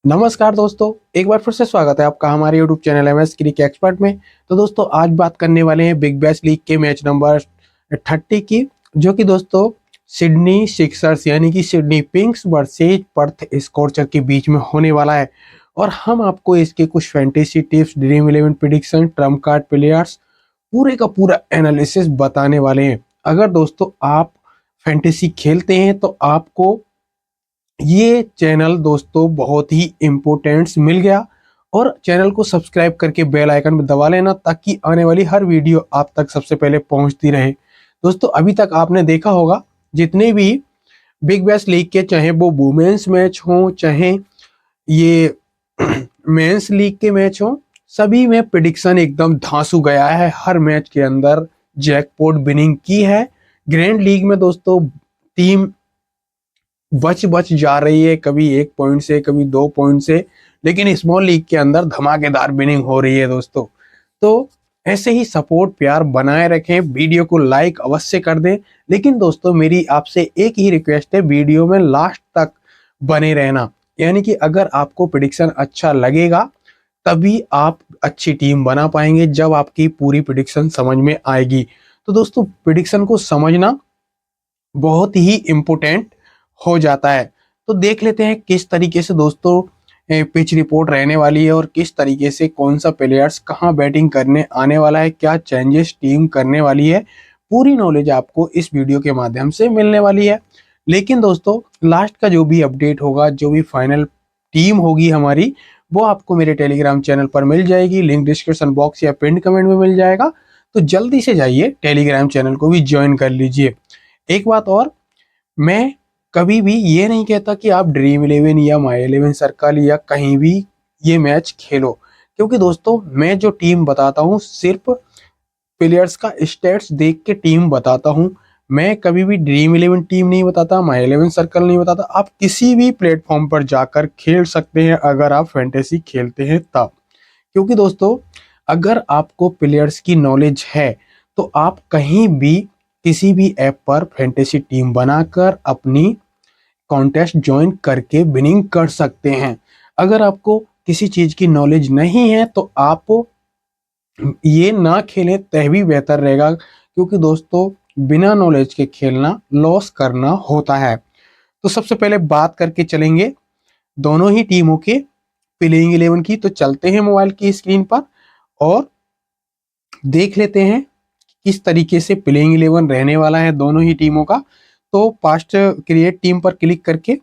नमस्कार दोस्तों, एक बार फिर से स्वागत है आपका हमारे YouTube channel MS cricket expert में। तो दोस्तों आज बात करने वाले हैं बिग बैश लीग के मैच नंबर 30 की, जो कि दोस्तों सिडनी सिक्सर्स यानी कि सिडनी पिंक्स वर्सेज पर्थ स्कॉर्चर के बीच में होने वाला है। और हम आपको इसके कुछ fantasy tips, dream 11 prediction, Trump card players, पूरे का पूरा एनालिसिस बताने वाले हैं। अगर दोस्तों आप फैंटेसी खेलते हैं तो आपको ये चैनल दोस्तों बहुत ही इम्पोर्टेंट्स मिल गया, और चैनल को सब्सक्राइब करके बेल आइकन में दबा लेना ताकि आने वाली हर वीडियो आप तक सबसे पहले पहुंचती रहे। दोस्तों अभी तक आपने देखा होगा जितने भी बिग बैश लीग के, चाहे वो वुमेन्स मैच हो चाहे ये मेंस लीग के मैच हो, सभी में प्रेडिक्शन एकदम धांसू गया है। हर मैच के अंदर जैकपॉट विनिंग की है। ग्रैंड लीग में दोस्तों टीम बच बच जा रही है, कभी 1 पॉइंट से कभी 2 पॉइंट से, लेकिन स्मॉल लीग के अंदर धमाकेदार विनिंग हो रही है दोस्तों। तो ऐसे ही सपोर्ट प्यार बनाए रखें, वीडियो को लाइक अवश्य कर दें। लेकिन दोस्तों मेरी आपसे एक ही रिक्वेस्ट है, वीडियो में लास्ट तक बने रहना। यानी कि अगर आपको प्रेडिक्शन अच्छा लगेगा तभी आप अच्छी टीम बना पाएंगे, जब आपकी पूरी प्रेडिक्शन समझ में आएगी। तो दोस्तों प्रेडिक्शन को समझना बहुत ही इम्पोर्टेंट हो जाता है। तो देख लेते हैं किस तरीके से दोस्तों पिच रिपोर्ट रहने वाली है, और किस तरीके से कौन सा प्लेयर्स कहां बैटिंग करने आने वाला है, क्या चेंजेस टीम करने वाली है। पूरी नॉलेज आपको इस वीडियो के माध्यम से मिलने वाली है। लेकिन दोस्तों लास्ट का जो भी अपडेट होगा, जो भी फाइनल टीम होगी हमारी, वो आपको मेरे टेलीग्राम चैनल पर मिल जाएगी। लिंक डिस्क्रिप्शन बॉक्स या पिन कमेंट में मिल जाएगा। तो जल्दी से जाइए टेलीग्राम चैनल को भी ज्वाइन कर लीजिए। एक बात और, मैं कभी भी ये नहीं कहता कि आप ड्रीम 11 या माई 11 सर्कल या कहीं भी ये मैच खेलो, क्योंकि दोस्तों मैं जो टीम बताता हूँ सिर्फ प्लेयर्स का स्टेट्स देख के टीम बताता हूँ। मैं कभी भी ड्रीम 11 टीम नहीं बताता, माई 11 सर्कल नहीं बताता। आप किसी भी प्लेटफॉर्म पर जाकर खेल सकते हैं अगर आप फैंटेसी खेलते हैं तब। क्योंकि दोस्तों अगर आपको प्लेयर्स की नॉलेज है तो आप कहीं भी किसी भी ऐप पर फैंटेसी टीम बनाकर अपनी कॉन्टेस्ट ज्वाइन करके विनिंग कर सकते हैं। अगर आपको किसी चीज की नॉलेज नहीं है तो आप ये ना खेलें तय भी बेहतर रहेगा, क्योंकि दोस्तों बिना नॉलेज के खेलना लॉस करना होता है। तो सबसे पहले बात करके चलेंगे दोनों ही टीमों के प्लेइंग 11 की। तो चलते हैं मोबाइल की स्क्रीन पर और देख लेते हैं किस तरीके से प्लेइंग 11 रहने वाला है दोनों ही टीमों का। तो पास्ट क्रिएट टीम पर क्लिक करके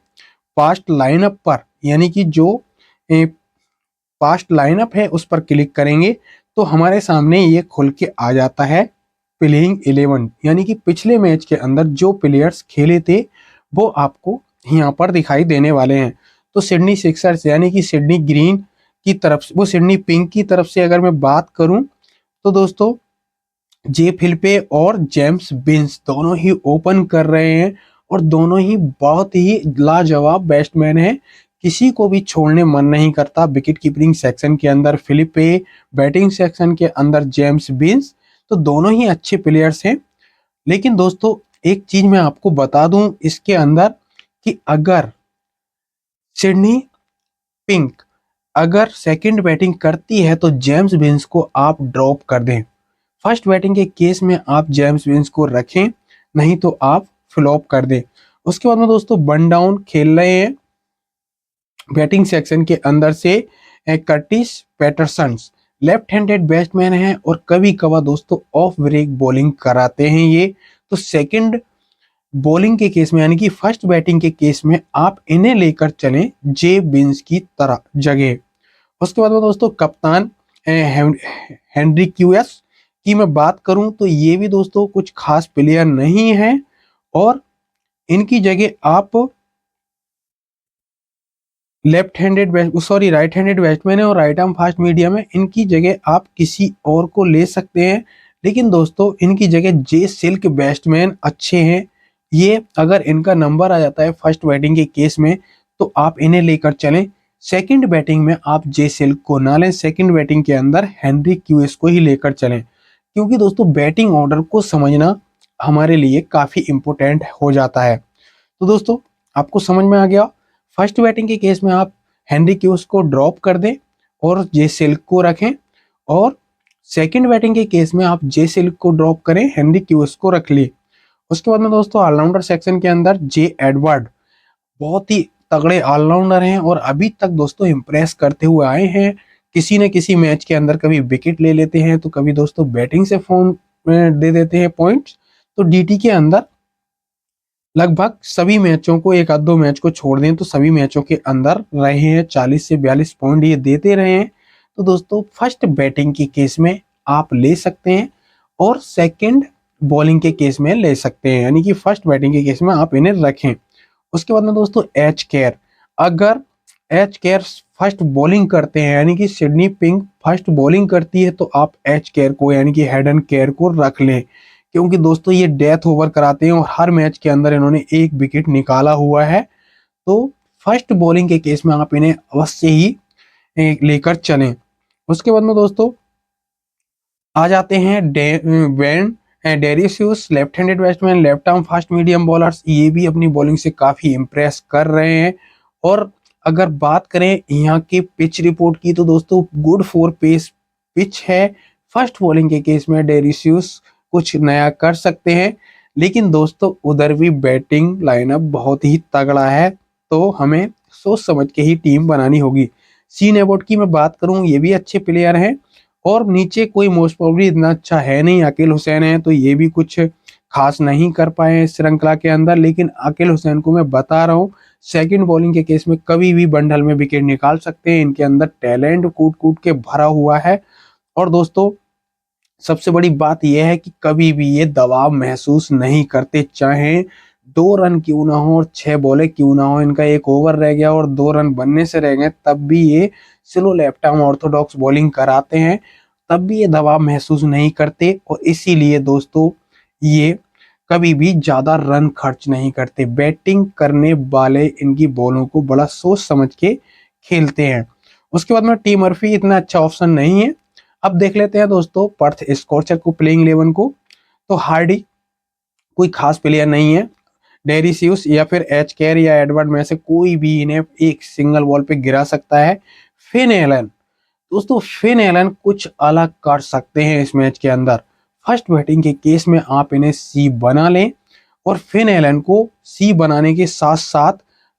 पास्ट लाइनअप पर, यानी कि जो पास्ट लाइनअप है उस पर क्लिक करेंगे तो हमारे सामने ये खुल के आ जाता है प्लेइंग 11, यानी कि पिछले मैच के अंदर जो प्लेयर्स खेले थे वो आपको यहाँ पर दिखाई देने वाले हैं। तो सिडनी सिक्सर्स यानी कि सिडनी ग्रीन की तरफ से, वो सिडनी पिंक की तरफ से अगर मैं बात करूं तो दोस्तों जे फिलिपे और जेम्स बिन्स दोनों ही ओपन कर रहे हैं, और दोनों ही बहुत ही लाजवाब बैट्समैन हैं। किसी को भी छोड़ने मन नहीं करता। विकेट कीपिंग सेक्शन के अंदर फिलिपे, बैटिंग सेक्शन के अंदर जेम्स बिन्स, तो दोनों ही अच्छे प्लेयर्स हैं। लेकिन दोस्तों एक चीज मैं आपको बता दूं इसके अंदर, कि अगर सिडनी पिंक अगर सेकंड बैटिंग करती है तो जेम्स बिन्स को आप ड्रॉप कर दें। फर्स्ट बैटिंग के केस में आप जेम्स विंस को रखें, नहीं तो आप फ्लॉप कर दें। उसके बाद में दोस्तों वन डाउन खेल रहे हैं बैटिंग सेक्शन के अंदर से Curtis Patterson, left handed batsman हैं और कभी कभार दोस्तों ऑफ ब्रेक बॉलिंग कराते हैं ये। तो सेकंड बॉलिंग के केस में, यानी कि फर्स्ट बैटिंग के केस में, आप इन्हें लेकर चलें जे बिन्स की तरह जगह। उसके बाद में दोस्तों कप्तान हेनरी क्यूएस की मैं बात करूं तो ये भी दोस्तों कुछ खास प्लेयर नहीं है, और इनकी जगह आप राइट हैंडेड बैट्समैन है और राइट आर्म फास्ट मीडियम है, इनकी जगह आप किसी और को ले सकते हैं। लेकिन दोस्तों इनकी जगह जे सिल्क बैट्समैन अच्छे हैं। ये अगर इनका नंबर आ जाता है फर्स्ट बैटिंग के केस में तो आप इन्हें लेकर चलें। सेकंड बैटिंग में आप जे सिल्क को ना लें, सेकंड बैटिंग के अंदर हेनरी क्यूएस को ही लेकर चलें, क्योंकि दोस्तों बैटिंग ऑर्डर को समझना हमारे लिए काफी इंपॉर्टेंट हो जाता है। तो दोस्तों आपको समझ में आ गया। फर्स्ट बैटिंग के केस में आप हेनरी क्यूस को ड्रॉप कर दें और जे सिल्क को रखें, और सेकंड बैटिंग के केस में आप जे सिल्क को ड्रॉप करें, हेनरी क्यूस को रख लिए। उसके बाद में दोस्तों ऑलराउंडर सेक्शन के अंदर जे एडवर्ड बहुत ही तगड़े ऑलराउंडर हैं और अभी तक दोस्तों इंप्रेस करते हुए आए हैं। किसी न किसी मैच के अंदर कभी विकेट ले लेते हैं तो कभी दोस्तों बैटिंग से फॉर्म दे देते हैं पॉइंट्स। तो डीटी के अंदर लगभग सभी मैचों को, एक आध दो मैच को छोड़ दें तो सभी मैचों के अंदर रहे हैं, 40 से 42 पॉइंट ये देते रहे हैं। तो दोस्तों फर्स्ट बैटिंग के केस में आप ले सकते हैं और सेकंड बॉलिंग के केस में ले सकते हैं, यानी कि फर्स्ट बैटिंग के केस में आप इन्हें रखें। उसके बाद में दोस्तों एच केयर, अगर एच केयर फर्स्ट बॉलिंग करते हैं यानी कि सिडनी पिंक फर्स्ट बॉलिंग करती है तो आप एच केयर को यानी कि हेडन केयर को रख लें, क्योंकि दोस्तों ये डेथ ओवर कराते हैं और हर मैच के अंदर इन्होंने एक विकेट निकाला हुआ है। तो फर्स्ट बॉलिंग के केस में आप इन्हें अवश्य ही लेकर चलें। उसके बाद में दोस्तों आ जाते हैं when Darius, left handed batsman, left arm fast medium bowlers, ये भी अपनी बॉलिंग से काफी इंप्रेस कर रहे हैं। और अगर बात करें यहाँ की पिच रिपोर्ट की तो दोस्तों गुड फॉर पेस पिच है। फर्स्ट बॉलिंग के केस में डेरियस कुछ नया कर सकते हैं, लेकिन दोस्तों उधर भी बैटिंग लाइनअप बहुत ही तगड़ा है, तो हमें सोच समझ के ही टीम बनानी होगी। सीन एबोट की मैं बात करूं, ये भी अच्छे प्लेयर हैं और नीचे कोई मोस्ट प्रोबेबली इतना अच्छा है नहीं, अकील हुसैन है तो ये भी कुछ खास नहीं कर पाए इस श्रृंखला के अंदर, लेकिन अकील हुसैन को मैं बता रहा हूँ सेकंड बॉलिंग के केस में कभी भी बंडल में विकेट निकाल सकते हैं। इनके अंदर टैलेंट कूट कूट के भरा हुआ है और दोस्तों सबसे बड़ी बात यह है कि कभी भी ये दबाव महसूस नहीं करते, चाहे 2 रन क्यों ना हो और 6 बॉलें क्यों ना हो, इनका एक ओवर रह गया और 2 रन बनने से रह गए तब भी ये slow left arm Orthodox bowling कराते हैं, तब भी ये दबाव महसूस नहीं करते और इसीलिए दोस्तों ये कभी भी ज्यादा रन खर्च नहीं करते। बैटिंग करने वाले इनकी बॉलों को बड़ा सोच समझ के खेलते हैं। उसके बाद में टी मर्फी इतना अच्छा ऑप्शन नहीं है। अब देख लेते हैं दोस्तों पर्थ स्कॉर्चर को प्लेइंग 11 को, तो हार्डी कोई खास प्लेयर नहीं है, डेरिसियस या फिर एच केयर या एडवर्ड में से कोई भी इन्हें एक सिंगल बॉल पे गिरा सकता है। फिन एलन, दोस्तों फिन एलन कुछ अलग कर सकते हैं इस मैच के अंदर। फर्स्ट बैटिंग के केस में आप इन्हें सी बना लें और फिन एलन को सी बनाने के साथ साथ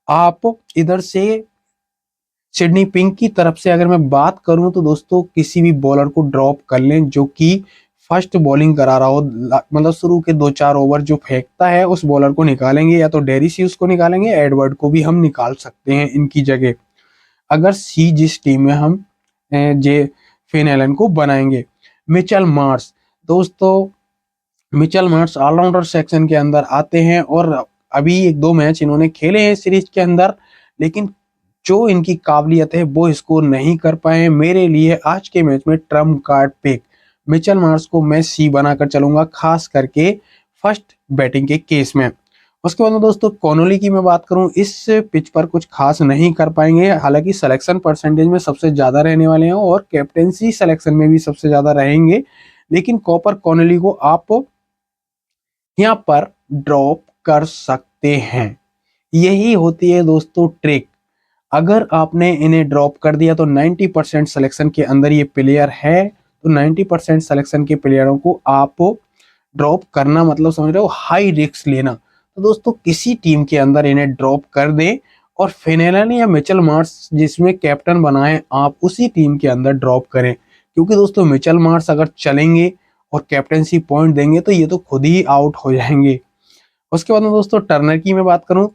आप इधर से सिडनी पिंक की तरफ से अगर मैं बात करूं तो दोस्तों किसी भी बॉलर को ड्रॉप कर लें जो कि फर्स्ट बॉलिंग करा रहा हो, मतलब शुरू के 2-4 ओवर जो फेंकता है उस बॉलर को निकालेंगे, या तो डेरिसियस को निकालेंगे, एडवर्ड को भी हम निकाल सकते हैं इनकी जगह अगर सी जिस टीम में हम जे फिन एलन को बनाएंगे। मिचेल मार्श, दोस्तों मिचेल मार्श ऑलराउंडर सेक्शन के अंदर आते हैं और अभी 1-2 मैच इन्होंने खेले हैं सीरीज के अंदर, लेकिन जो इनकी काबिलियत है वो स्कोर नहीं कर पाए। मेरे लिए आज के मैच में trump card pick Mitchell Marsh को मैं सी बनाकर चलूंगा, खास करके फर्स्ट बैटिंग के केस में। उसके बाद में दोस्तों कॉनोली की मैं बात करूं, इस पिच पर कुछ खास नहीं कर पाएंगे, हालांकि सिलेक्शन परसेंटेज में सबसे ज्यादा रहने वाले हैं और कैप्टेंसी सिलेक्शन में भी सबसे ज्यादा रहेंगे, लेकिन कॉपर कॉनोली को आप यहाँ पर ड्रॉप कर सकते हैं। यही होती है दोस्तों ट्रिक, अगर आपने इन्हें ड्रॉप कर दिया तो 90% सिलेक्शन के अंदर ये प्लेयर है, तो 90% सिलेक्शन के प्लेयरों को आप ड्रॉप करना मतलब समझ रहे हो हाई रिस्क लेना। तो दोस्तों किसी टीम के अंदर इन्हें ड्रॉप कर दें और फिनेलन या मिचेल मार्श जिसमें कैप्टन बनाएं आप उसी टीम के अंदर ड्रॉप करें, क्योंकि दोस्तों मिचेल मार्श अगर चलेंगे और कैप्टनसी पॉइंट देंगे तो ये तो खुद ही आउट हो जाएंगे। उसके बाद में दोस्तों टर्नर की मैं बात करूं,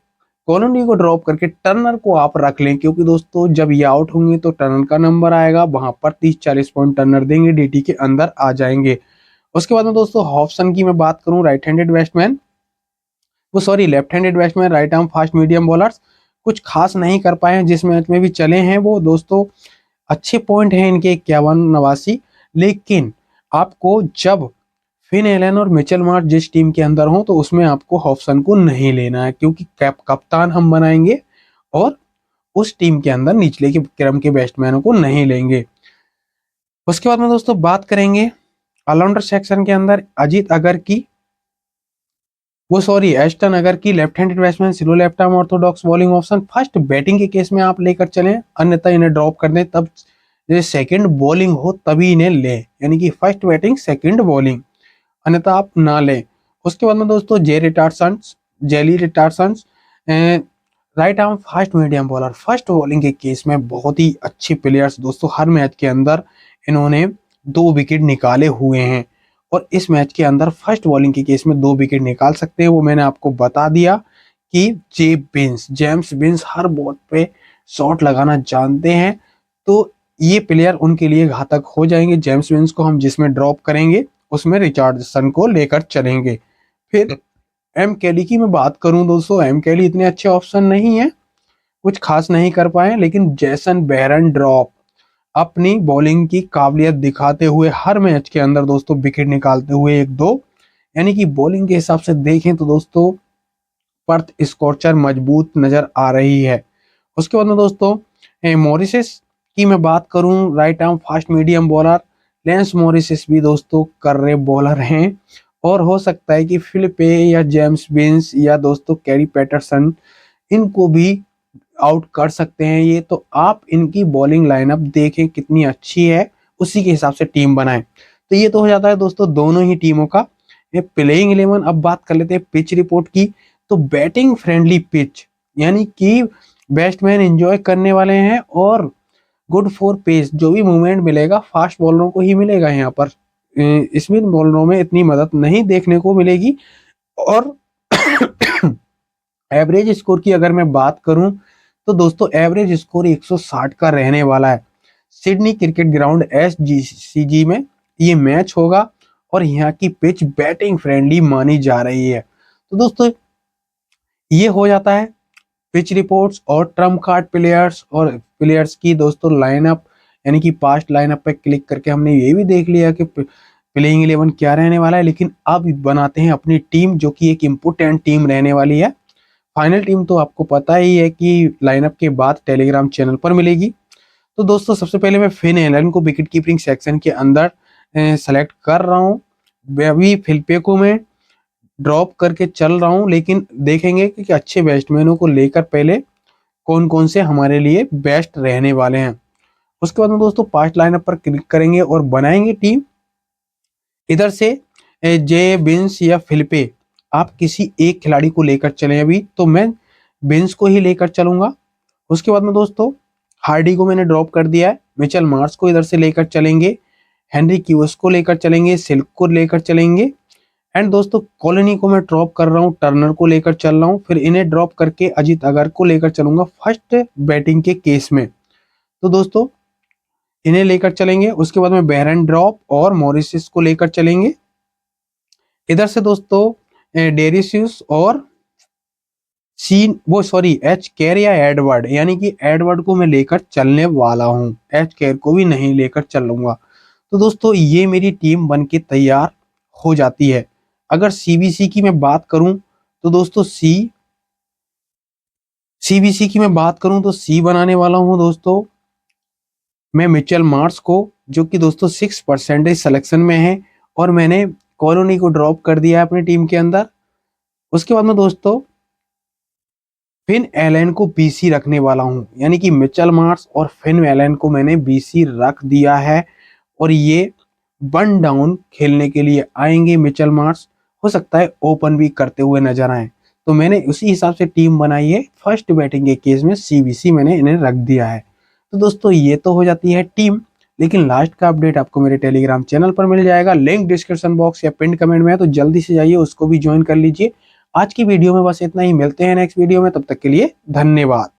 कॉलोनी को ड्रॉप करके टर्नर को आप रख लें, क्योंकि दोस्तों जब ये आउट होंगे तो टर्नर का नंबर आएगा, वहां पर 30-40 पॉइंट टर्नर देंगे, डीटी के अंदर आ जाएंगे। उसके बाद में दोस्तों हॉब्सन की मैं बात करूं, राइट हैंडेड बैट्समैन, वो sorry left handed batsman, right arm fast medium bowlers कुछ खास नहीं कर पाए हैं, जिस मैच में भी चले हैं वो दोस्तों अच्छे पॉइंट हैं इनके 51-89, लेकिन आपको जब फिन एलन और मिचेल मार्श जिस टीम के अंदर हो तो उसमें आपको हॉब्सन को नहीं लेना है, क्योंकि कप्तान हम बनाएंगे और उस टीम के अंदर निचले के क्रम के बैट्समैनों को नहीं लेंगे। उसके बाद में दोस्तों बात करेंगे ऑलराउंडर सेक्शन के अंदर अजीत अगर की, वो सॉरी एस्टन अगर की left handed batsman slow left arm Orthodox bowling option first batting के केस में आप लेकर चलें, अन्यथा इन्हें ड्रॉप कर दें। तब सेकंड बॉलिंग हो तभी इन्हें लें, यानी कि फर्स्ट बैटिंग सेकंड बॉलिंग, अन्यथा आप ना लें। उसके बाद में दोस्तों Jhye Richardson right arm fast medium bowler, first bowling के केस में बहुत ही अच्छे प्लेयर्स दोस्तों। हर मैच के अंदर इन्होंने 2 विकेट निकाले हुए हैं और इस मैच के अंदर फर्स्ट बॉलिंग के केस में 2 विकेट निकाल सकते हैं। वो मैंने आपको बता दिया कि जेम्स बिन्स हर बॉल पे शॉट लगाना जानते हैं, तो ये प्लेयर उनके लिए घातक हो जाएंगे। जेम्स बिन्स को हम जिसमें ड्रॉप करेंगे उसमें रिचार्डसन को लेकर चलेंगे। फिर एम कैली की मैं बात करूं दोस्तों, एम कैली इतने अच्छे ऑप्शन नहीं है, कुछ खास नहीं कर पाए, लेकिन जैसन बेरन ड्रॉप अपनी बॉलिंग की काबिलियत दिखाते हुए हर मैच के अंदर दोस्तों विकेट निकालते हुए 1-2, यानी कि बॉलिंग के हिसाब से देखें तो दोस्तों पर्थ स्कॉर्चर मजबूत नजर आ रही है। उसके बाद में दोस्तों मॉरिसस की मैं बात करूं, right arm fast medium bowler, lens Mauritius भी दोस्तों कर्रे बॉलर हैं और हो सकता है कि फिलिपे या जेम्स बिन्स या दोस्तों कैरी पैटरसन इनको भी आउट कर सकते हैं ये। तो आप इनकी बॉलिंग लाइनअप देखें कितनी अच्छी है, उसी के हिसाब से टीम बनाएं। तो ये तो हो जाता है दोस्तों दोनों ही टीमों का प्लेइंग 11। अब बात कर लेते हैं पिच रिपोर्ट की। तो बैटिंग फ्रेंडली पिच, यानी कि बैट्समैन एंजॉय करने वाले हैं और गुड फॉर पेस, जो भी मूवमेंट मिलेगा फास्ट बॉलरों को ही मिलेगा यहाँ पर, स्पिन बॉलरों में इतनी मदद नहीं देखने को मिलेगी। और एवरेज स्कोर की अगर मैं बात करूं तो दोस्तों एवरेज स्कोर 160 का रहने वाला है। सिडनी क्रिकेट ग्राउंड SCG में ये मैच होगा और यहाँ की पिच बैटिंग फ्रेंडली मानी जा रही है। तो दोस्तों ये हो जाता है पिच रिपोर्ट्स और ट्रम्प कार्ड प्लेयर्स और प्लेयर्स की दोस्तों लाइनअप, यानी कि पास्ट लाइनअप पे क्लिक करके हमने ये भी देख लिया कि प्लेइंग 11 क्या रहने वाला है। लेकिन अब बनाते हैं अपनी टीम, जो कि एक इम्पोर्टेंट टीम रहने वाली है। फाइनल टीम तो आपको पता ही है कि लाइनअप के बाद टेलीग्राम चैनल पर मिलेगी। तो दोस्तों सबसे पहले मैं फिन एलन को विकेट कीपिंग सेक्शन के अंदर सेलेक्ट कर रहा हूँ। अभी फिलिपे को मैं ड्रॉप करके चल रहा हूँ, लेकिन देखेंगे कि अच्छे बैट्समैनों को लेकर पहले कौन कौन से हमारे लिए बेस्ट रहने वाले हैं। उसके बाद में दोस्तों पास्ट लाइनअप पर क्लिक करेंगे और बनाएंगे टीम। इधर से जे बिन्स या फिलिपे, आप किसी एक खिलाड़ी को लेकर चलें। अभी तो मैं बिन्स को ही लेकर चलूंगा। उसके बाद में दोस्तों हार्डी को मैंने ड्रॉप कर दिया है, मिचेल मार्श को इधर से लेकर चलेंगे, हेनरी क्यूस को लेकर चलेंगे, सिल्क को लेकर चलेंगे, एंड दोस्तों कॉलोनी को मैं ड्रॉप कर रहा हूँ, टर्नर को लेकर चल रहा हूँ। फिर इन्हें ड्रॉप करके अजीत अगर को लेकर चलूंगा फर्स्ट बैटिंग के केस में। तो दोस्तों इन्हें लेकर चलेंगे। उसके बाद में बेरन ड्रॉप और मॉरिसस को लेकर चलेंगे। इधर से दोस्तों डेरिसियस और एच केयर या एडवर्ड, यानी कि एडवर्ड को मैं लेकर चलने वाला हूँ, एच केयर को भी नहीं लेकर चलूंगा। तो दोस्तों ये मेरी टीम बन के तैयार हो जाती है। अगर सीबीसी की मैं बात करूं तो दोस्तों सीबीसी की मैं बात करूं तो सी बनाने वाला हूं दोस्तों मैं मिचेल मार्श को, जो कि दोस्तों 6% सिलेक्शन में है, और मैंने कॉलोनी को ड्रॉप कर दिया है अपनी टीम के अंदर। उसके बाद में दोस्तों फिन एलन को बीसी रखने वाला हूं, यानी कि मिचेल मार्श और फिन एलन को मैंने बीसी रख दिया है और ये वन डाउन खेलने के लिए आएंगे। मिचेल मार्श हो सकता है ओपन भी करते हुए नजर आए, तो मैंने उसी हिसाब से टीम बनाई है। फर्स्ट बैटिंग के केस में सीबीसी मैंने इन्हें रख दिया है। तो दोस्तों ये तो हो जाती है टीम, लेकिन लास्ट का अपडेट आपको मेरे टेलीग्राम चैनल पर मिल जाएगा, लिंक डिस्क्रिप्शन बॉक्स या पिन कमेंट में है, तो जल्दी से जाइए उसको भी ज्वाइन कर लीजिए। आज की वीडियो में बस इतना ही, मिलते हैं नेक्स्ट वीडियो में, तब तक के लिए धन्यवाद।